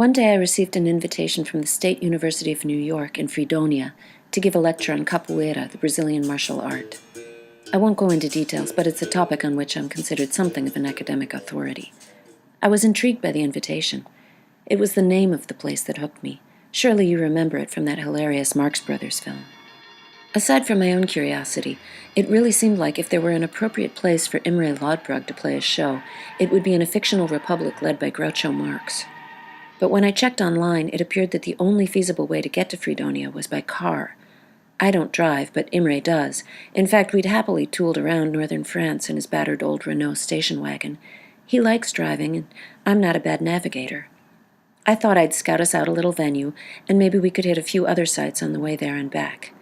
One day I received an invitation from the State University of New York in Fredonia to give a lecture on capoeira, the Brazilian martial art. I won't go into details, but it's a topic on which I'm considered something of an academic authority. I was intrigued by the invitation. It was the name of the place that hooked me. Surely you remember it from that hilarious Marx Brothers film. Aside from my own curiosity, it really seemed like if there were an appropriate place for Imre Lodbrog to play a show, it would be in a fictional republic led by Groucho Marx. But when I checked online, it appeared that the only feasible way to get to Fredonia was by car. I don't drive, but Imre does. In fact, we'd happily tooled around northern France in his battered old Renault station wagon. He likes driving, and I'm not a bad navigator. I thought I'd scout us out a little venue, and maybe we could hit a few other sites on the way there and back.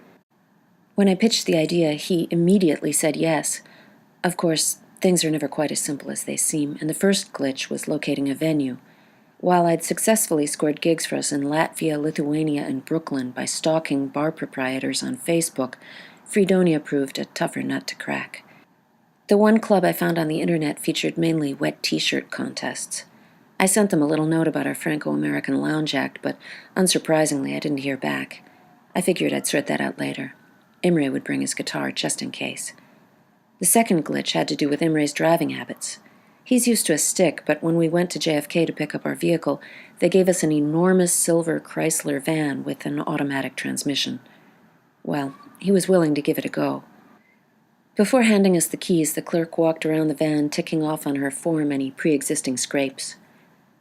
When I pitched the idea, he immediately said yes. Of course, things are never quite as simple as they seem, and the first glitch was locating a venue. While I'd successfully scored gigs for us in Latvia, Lithuania, and Brooklyn by stalking bar proprietors on Facebook, Fredonia proved a tougher nut to crack. The one club I found on the internet featured mainly wet t-shirt contests. I sent them a little note about our Franco-American Lounge Act, but unsurprisingly I didn't hear back. I figured I'd sort that out later. Imre would bring his guitar just in case. The second glitch had to do with Imre's driving habits. He's used to a stick, but when we went to JFK to pick up our vehicle, they gave us an enormous silver Chrysler van with an automatic transmission. Well, he was willing to give it a go. Before handing us the keys, the clerk walked around the van, ticking off on her form any pre-existing scrapes.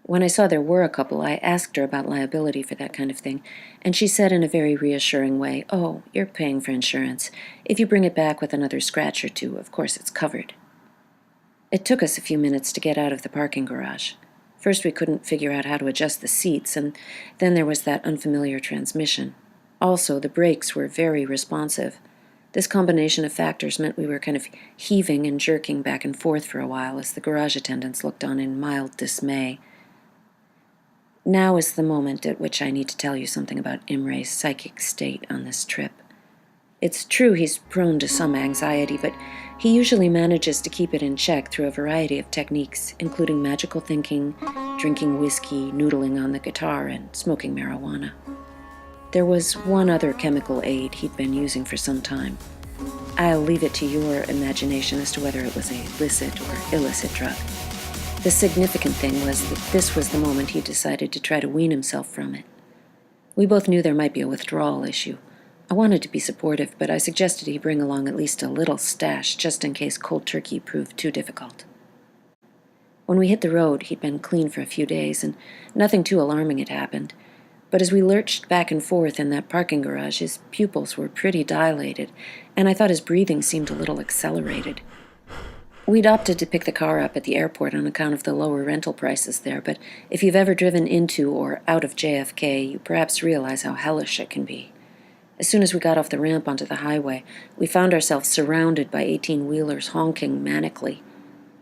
When I saw there were a couple, I asked her about liability for that kind of thing, and she said in a very reassuring way, "Oh, you're paying for insurance. If you bring it back with another scratch or two, of course it's covered." It took us a few minutes to get out of the parking garage. First we couldn't figure out how to adjust the seats, and then there was that unfamiliar transmission. Also, the brakes were very responsive. This combination of factors meant we were kind of heaving and jerking back and forth for a while as the garage attendants looked on in mild dismay. Now is the moment at which I need to tell you something about Imre's psychic state on this trip. It's true he's prone to some anxiety, but he usually manages to keep it in check through a variety of techniques, including magical thinking, drinking whiskey, noodling on the guitar, and smoking marijuana. There was one other chemical aid he'd been using for some time. I'll leave it to your imagination as to whether it was a licit or illicit drug. The significant thing was that this was the moment he decided to try to wean himself from it. We both knew there might be a withdrawal issue. I wanted to be supportive, but I suggested he bring along at least a little stash just in case cold turkey proved too difficult. When we hit the road, he'd been clean for a few days, and nothing too alarming had happened. But as we lurched back and forth in that parking garage, his pupils were pretty dilated, and I thought his breathing seemed a little accelerated. We'd opted to pick the car up at the airport on account of the lower rental prices there, but if you've ever driven into or out of JFK, you perhaps realize how hellish it can be. As soon as we got off the ramp onto the highway, we found ourselves surrounded by 18-wheelers honking manically.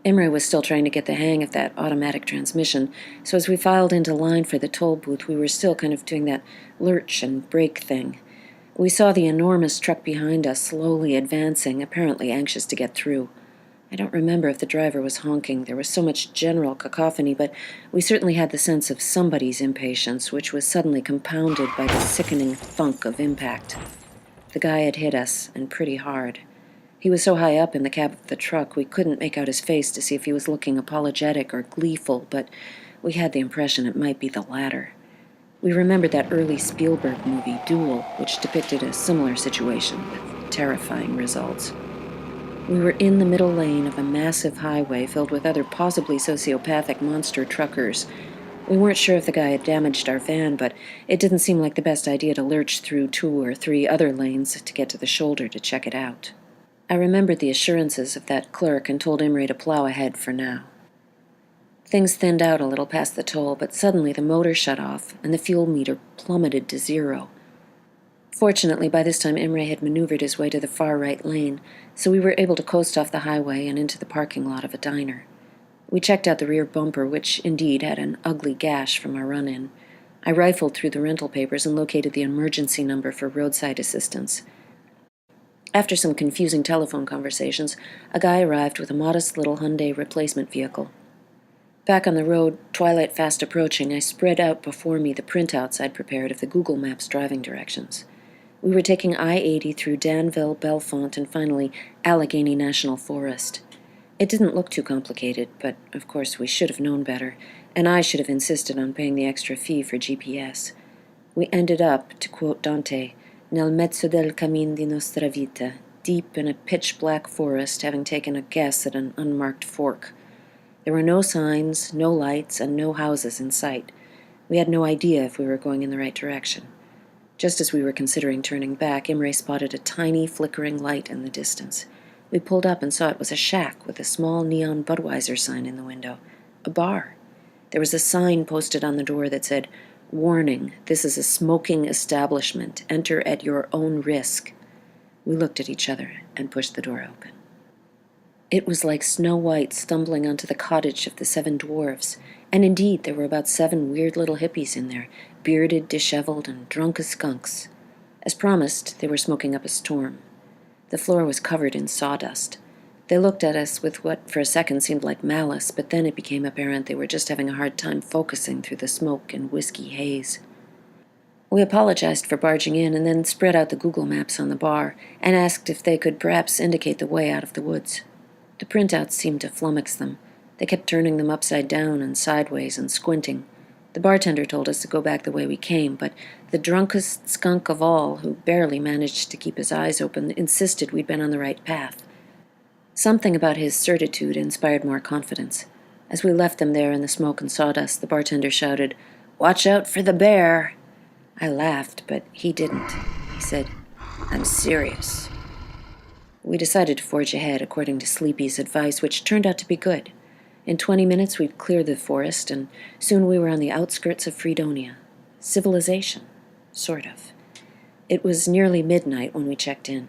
Imre was still trying to get the hang of that automatic transmission, so as we filed into line for the toll booth, we were still kind of doing that lurch and brake thing. We saw the enormous truck behind us slowly advancing, apparently anxious to get through. I don't remember if the driver was honking. There was so much general cacophony, but we certainly had the sense of somebody's impatience, which was suddenly compounded by the sickening thunk of impact. The guy had hit us, and pretty hard. He was so high up in the cab of the truck, we couldn't make out his face to see if he was looking apologetic or gleeful, but we had the impression it might be the latter. We remembered that early Spielberg movie, Duel, which depicted a similar situation with terrifying results. We were in the middle lane of a massive highway filled with other possibly sociopathic monster truckers. We weren't sure if the guy had damaged our van, but it didn't seem like the best idea to lurch through 2 or 3 other lanes to get to the shoulder to check it out. I remembered the assurances of that clerk and told Imre to plow ahead for now. Things thinned out a little past the toll, but suddenly the motor shut off and the fuel meter plummeted to 0. Fortunately, by this time Imre had maneuvered his way to the far right lane, so we were able to coast off the highway and into the parking lot of a diner. We checked out the rear bumper, which indeed had an ugly gash from our run-in. I rifled through the rental papers and located the emergency number for roadside assistance. After some confusing telephone conversations, a guy arrived with a modest little Hyundai replacement vehicle. Back on the road, twilight fast approaching, I spread out before me the printouts I'd prepared of the Google Maps driving directions. We were taking I-80 through Danville, Bellefonte, and finally Allegheny National Forest. It didn't look too complicated, but of course we should have known better, and I should have insisted on paying the extra fee for GPS. We ended up, to quote Dante, nel mezzo del cammin di nostra vita, deep in a pitch-black forest, having taken a guess at an unmarked fork. There were no signs, no lights, and no houses in sight. We had no idea if we were going in the right direction. Just as we were considering turning back, Imre spotted a tiny, flickering light in the distance. We pulled up and saw it was a shack with a small neon Budweiser sign in the window. A bar. There was a sign posted on the door that said, "Warning, this is a smoking establishment. Enter at your own risk." We looked at each other and pushed the door open. It was like Snow White stumbling onto the cottage of the 7 dwarfs, and indeed there were about 7 weird little hippies in there, bearded, disheveled, and drunk as skunks. As promised, they were smoking up a storm. The floor was covered in sawdust. They looked at us with what for a second seemed like malice, but then it became apparent they were just having a hard time focusing through the smoke and whiskey haze. We apologized for barging in and then spread out the Google Maps on the bar and asked if they could perhaps indicate the way out of the woods. The printouts seemed to flummox them. They kept turning them upside down and sideways and squinting. The bartender told us to go back the way we came, but the drunkest skunk of all, who barely managed to keep his eyes open, insisted we'd been on the right path. Something about his certitude inspired more confidence. As we left them there in the smoke and sawdust, the bartender shouted, "Watch out for the bear!" I laughed, but he didn't. He said, "I'm serious." We decided to forge ahead according to Sleepy's advice, which turned out to be good. In 20 minutes we'd cleared the forest, and soon we were on the outskirts of Fredonia. Civilization. Sort of. It was nearly midnight when we checked in.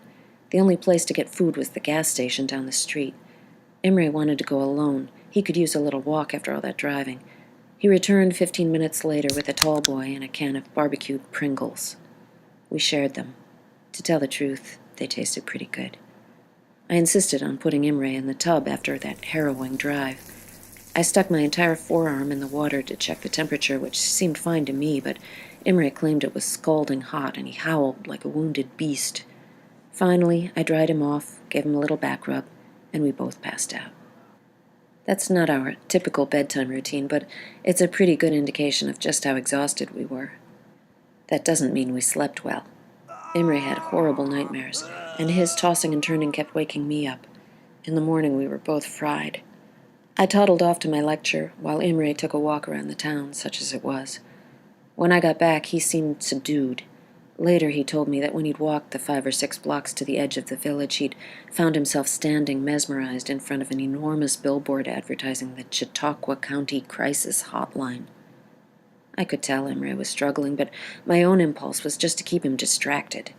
The only place to get food was the gas station down the street. Imre wanted to go alone. He could use a little walk after all that driving. He returned 15 minutes later with a tall boy and a can of barbecued Pringles. We shared them. To tell the truth, they tasted pretty good. I insisted on putting Imre in the tub after that harrowing drive. I stuck my entire forearm in the water to check the temperature, which seemed fine to me, but Imre claimed it was scalding hot, and he howled like a wounded beast. Finally, I dried him off, gave him a little back rub, and we both passed out. That's not our typical bedtime routine, but it's a pretty good indication of just how exhausted we were. That doesn't mean we slept well. Imre had horrible nightmares, and his tossing and turning kept waking me up. In the morning we were both fried. I toddled off to my lecture, while Imre took a walk around the town, such as it was. When I got back, he seemed subdued. Later he told me that when he'd walked the 5 or 6 blocks to the edge of the village, he'd found himself standing mesmerized in front of an enormous billboard advertising the Chautauqua County Crisis Hotline. I could tell Imre was struggling, but my own impulse was just to keep him distracted.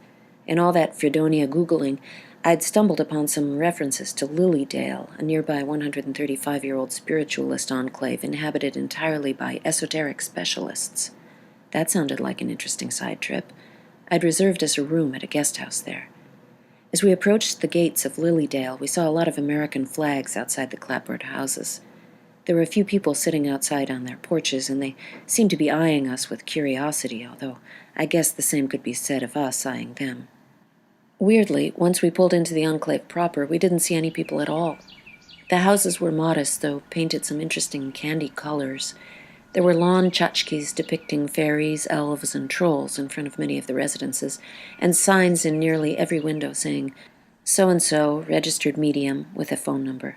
In all that Fredonia Googling, I'd stumbled upon some references to Lilydale, a nearby 135-year-old spiritualist enclave inhabited entirely by esoteric specialists. That sounded like an interesting side trip. I'd reserved us a room at a guest house there. As we approached the gates of Lilydale, we saw a lot of American flags outside the clapboard houses. There were a few people sitting outside on their porches, and they seemed to be eyeing us with curiosity, although I guess the same could be said of us eyeing them. Weirdly, once we pulled into the enclave proper, we didn't see any people at all. The houses were modest, though painted some interesting candy colors. There were lawn tchotchkes depicting fairies, elves, and trolls in front of many of the residences, and signs in nearly every window saying, "So-and-so, registered medium," with a phone number.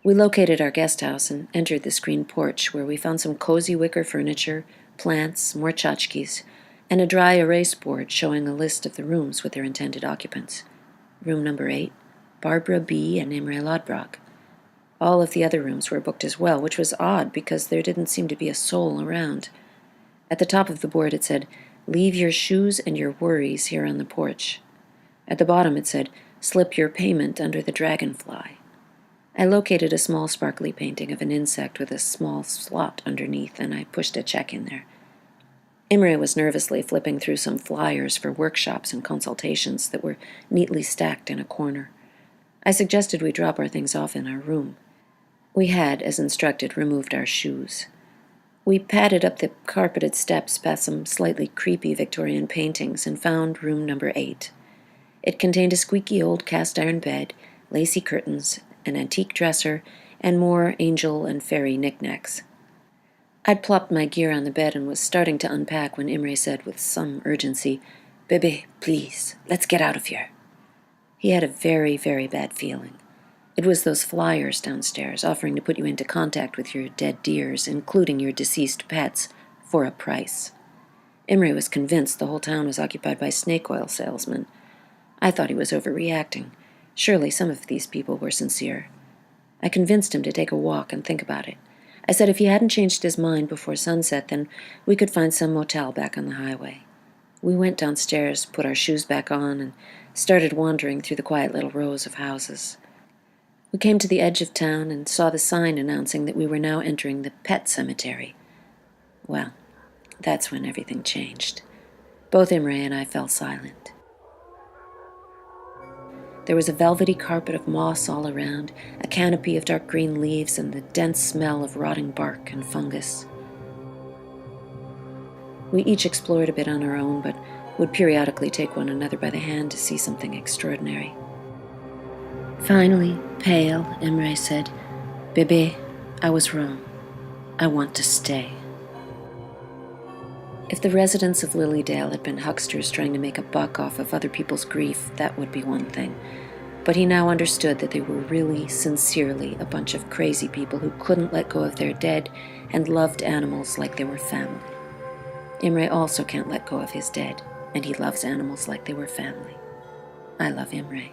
We located our guest house and entered the screened porch, where we found some cozy wicker furniture, plants, more tchotchkes, and a dry erase board showing a list of the rooms with their intended occupants. Room number 8, Barbara B. and Imre Lodbrog. All of the other rooms were booked as well, which was odd because there didn't seem to be a soul around. At the top of the board it said, "Leave your shoes and your worries here on the porch." At the bottom it said, "Slip your payment under the dragonfly." I located a small sparkly painting of an insect with a small slot underneath, and I pushed a check in there. Imre was nervously flipping through some flyers for workshops and consultations that were neatly stacked in a corner. I suggested we drop our things off in our room. We had, as instructed, removed our shoes. We padded up the carpeted steps past some slightly creepy Victorian paintings and found room number 8. It contained a squeaky old cast-iron bed, lacy curtains, an antique dresser, and more angel and fairy knickknacks. I'd plopped my gear on the bed and was starting to unpack when Imre said with some urgency, "Bebe, please, let's get out of here." He had a very, very bad feeling. It was those flyers downstairs offering to put you into contact with your dead dears, including your deceased pets, for a price. Imre was convinced the whole town was occupied by snake oil salesmen. I thought he was overreacting. Surely some of these people were sincere. I convinced him to take a walk and think about it. I said if he hadn't changed his mind before sunset, then we could find some motel back on the highway. We went downstairs, put our shoes back on, and started wandering through the quiet little rows of houses. We came to the edge of town and saw the sign announcing that we were now entering the pet cemetery. Well, that's when everything changed. Both Imre and I fell silent. There was a velvety carpet of moss all around, a canopy of dark green leaves, and the dense smell of rotting bark and fungus. We each explored a bit on our own, but would periodically take one another by the hand to see something extraordinary. Finally, pale, Imre said, "Bebe, I was wrong. I want to stay." If the residents of Lilydale had been hucksters trying to make a buck off of other people's grief, that would be one thing. But he now understood that they were really, sincerely a bunch of crazy people who couldn't let go of their dead and loved animals like they were family. Imre also can't let go of his dead, and he loves animals like they were family. I love Imre.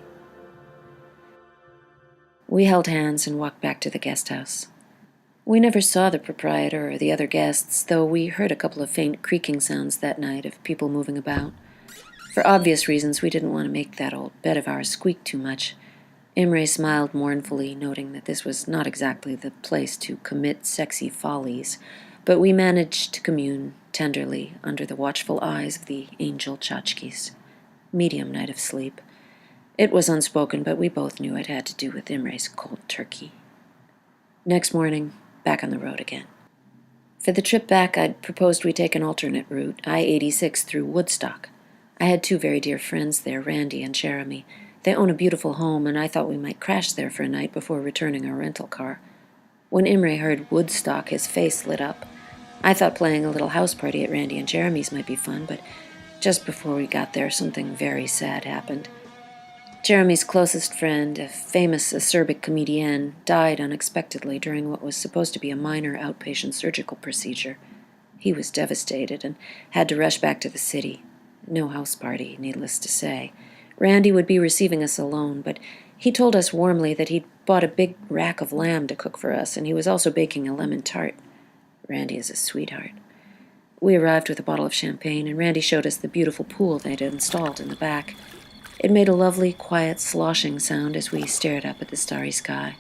We held hands and walked back to the guest house. We never saw the proprietor or the other guests, though we heard a couple of faint creaking sounds that night of people moving about. For obvious reasons, we didn't want to make that old bed of ours squeak too much. Imre smiled mournfully, noting that this was not exactly the place to commit sexy follies, but we managed to commune tenderly under the watchful eyes of the angel tchotchkes. Medium night of sleep. It was unspoken, but we both knew it had to do with Imre's cold turkey. Next morning, back on the road again. For the trip back, I'd proposed we take an alternate route, I-86 through Woodstock. I had 2 very dear friends there, Randy and Jeremy. They own a beautiful home, and I thought we might crash there for a night before returning our rental car. When Imre heard Woodstock, his face lit up. I thought playing a little house party at Randy and Jeremy's might be fun, but just before we got there, something very sad happened. Jeremy's closest friend, a famous acerbic comedian, died unexpectedly during what was supposed to be a minor outpatient surgical procedure. He was devastated and had to rush back to the city. No house party, needless to say. Randy would be receiving us alone, but he told us warmly that he'd bought a big rack of lamb to cook for us, and he was also baking a lemon tart. Randy is a sweetheart. We arrived with a bottle of champagne, and Randy showed us the beautiful pool they'd installed in the back. It made a lovely, quiet, sloshing sound as we stared up at the starry sky.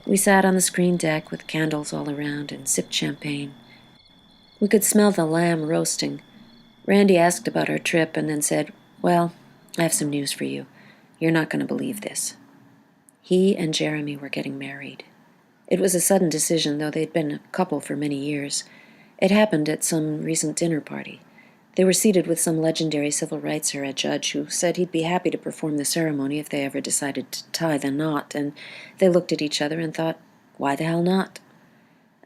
We sat on the screen deck with candles all around and sipped champagne. We could smell the lamb roasting. Randy asked about our trip and then said, "Well, I have some news for you. You're not going to believe this." He and Jeremy were getting married. It was a sudden decision, though they'd been a couple for many years. It happened at some recent dinner party. They were seated with some legendary civil rights era judge who said he'd be happy to perform the ceremony if they ever decided to tie the knot, and they looked at each other and thought, why the hell not?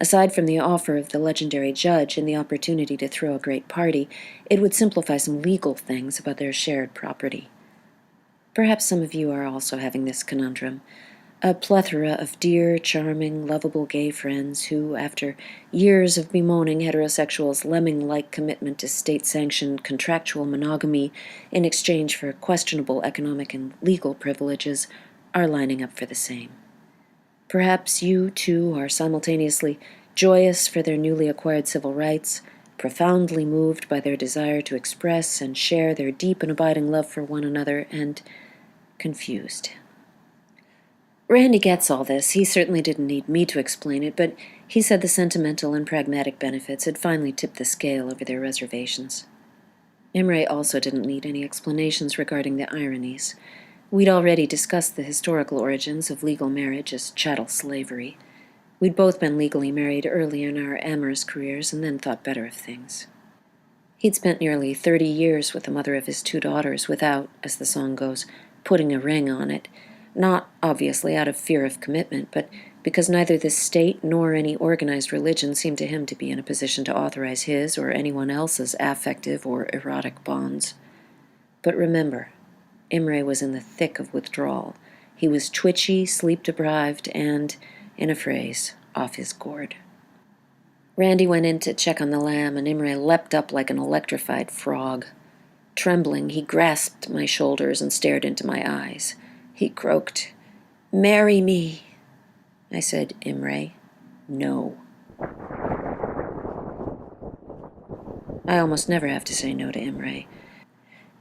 Aside from the offer of the legendary judge and the opportunity to throw a great party, it would simplify some legal things about their shared property. Perhaps some of you are also having this conundrum. A plethora of dear, charming, lovable gay friends who, after years of bemoaning heterosexuals' lemming-like commitment to state-sanctioned contractual monogamy in exchange for questionable economic and legal privileges, are lining up for the same. Perhaps you, too, are simultaneously joyous for their newly acquired civil rights, profoundly moved by their desire to express and share their deep and abiding love for one another, and confused. Randy gets all this. He certainly didn't need me to explain it, but he said the sentimental and pragmatic benefits had finally tipped the scale over their reservations. Imre also didn't need any explanations regarding the ironies. We'd already discussed the historical origins of legal marriage as chattel slavery. We'd both been legally married early in our amorous careers and then thought better of things. He'd spent nearly 30 years with the mother of his 2 daughters without, as the song goes, putting a ring on it, not obviously out of fear of commitment, but because neither the state nor any organized religion seemed to him to be in a position to authorize his or anyone else's affective or erotic bonds. But remember, Imre was in the thick of withdrawal. He was twitchy, sleep-deprived, and, in a phrase, off his gourd. Randy went in to check on the lamb, and Imre leapt up like an electrified frog. Trembling, he grasped my shoulders and stared into my eyes. He croaked, "Marry me." I said, "Imre, no." I almost never have to say no to Imre.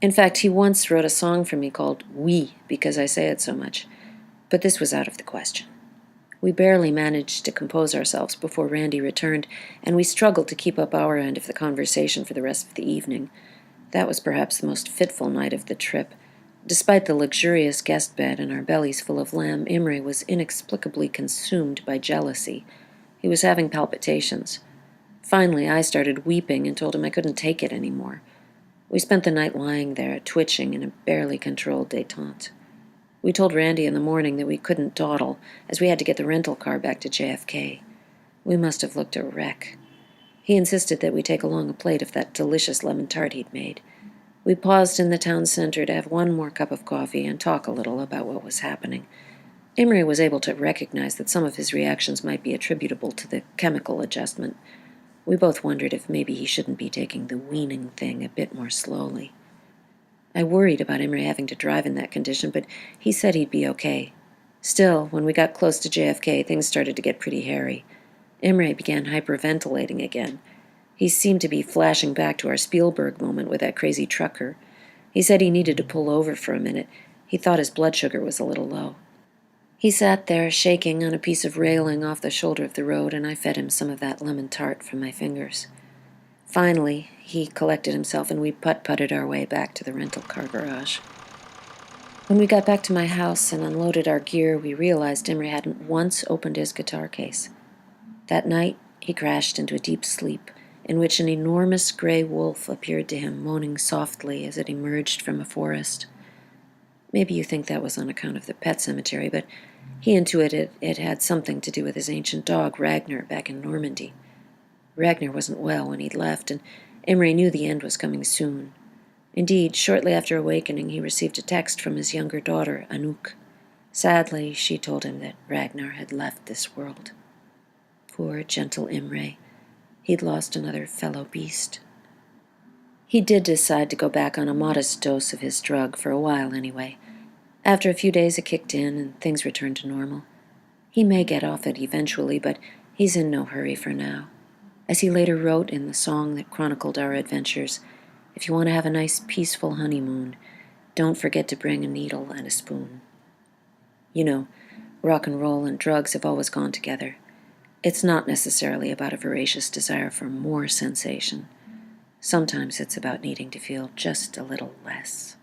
In fact, he once wrote a song for me called "We" because I say it so much, but this was out of the question. We barely managed to compose ourselves before Randy returned, and we struggled to keep up our end of the conversation for the rest of the evening. That was perhaps the most fitful night of the trip. Despite the luxurious guest bed and our bellies full of lamb, Imre was inexplicably consumed by jealousy. He was having palpitations. Finally, I started weeping and told him I couldn't take it anymore. We spent the night lying there, twitching in a barely controlled détente. We told Randy in the morning that we couldn't dawdle, as we had to get the rental car back to JFK. We must have looked a wreck. He insisted that we take along a plate of that delicious lemon tart he'd made. We paused in the town center to have one more cup of coffee and talk a little about what was happening. Imre was able to recognize that some of his reactions might be attributable to the chemical adjustment. We both wondered if maybe he shouldn't be taking the weaning thing a bit more slowly. I worried about Imre having to drive in that condition, but he said he'd be okay. Still, when we got close to JFK, things started to get pretty hairy. Imre began hyperventilating again. He seemed to be flashing back to our Spielberg moment with that crazy trucker. He said he needed to pull over for a minute. He thought his blood sugar was a little low. He sat there, shaking on a piece of railing off the shoulder of the road, and I fed him some of that lemon tart from my fingers. Finally, he collected himself, and we putt-putted our way back to the rental car garage. When we got back to my house and unloaded our gear, we realized Imre hadn't once opened his guitar case. That night, he crashed into a deep sleep, in which an enormous gray wolf appeared to him, moaning softly as it emerged from a forest. Maybe you think that was on account of the pet cemetery, but he intuited it had something to do with his ancient dog, Ragnar, back in Normandy. Ragnar wasn't well when he'd left, and Imre knew the end was coming soon. Indeed, shortly after awakening, he received a text from his younger daughter, Anouk. Sadly, she told him that Ragnar had left this world. Poor, gentle Imre. He'd lost another fellow beast. He did decide to go back on a modest dose of his drug, for a while anyway. After a few days it kicked in and things returned to normal. He may get off it eventually, but he's in no hurry for now. As he later wrote in the song that chronicled our adventures, if you want to have a nice, peaceful honeymoon, don't forget to bring a needle and a spoon. You know, rock and roll and drugs have always gone together. It's not necessarily about a voracious desire for more sensation. Sometimes it's about needing to feel just a little less.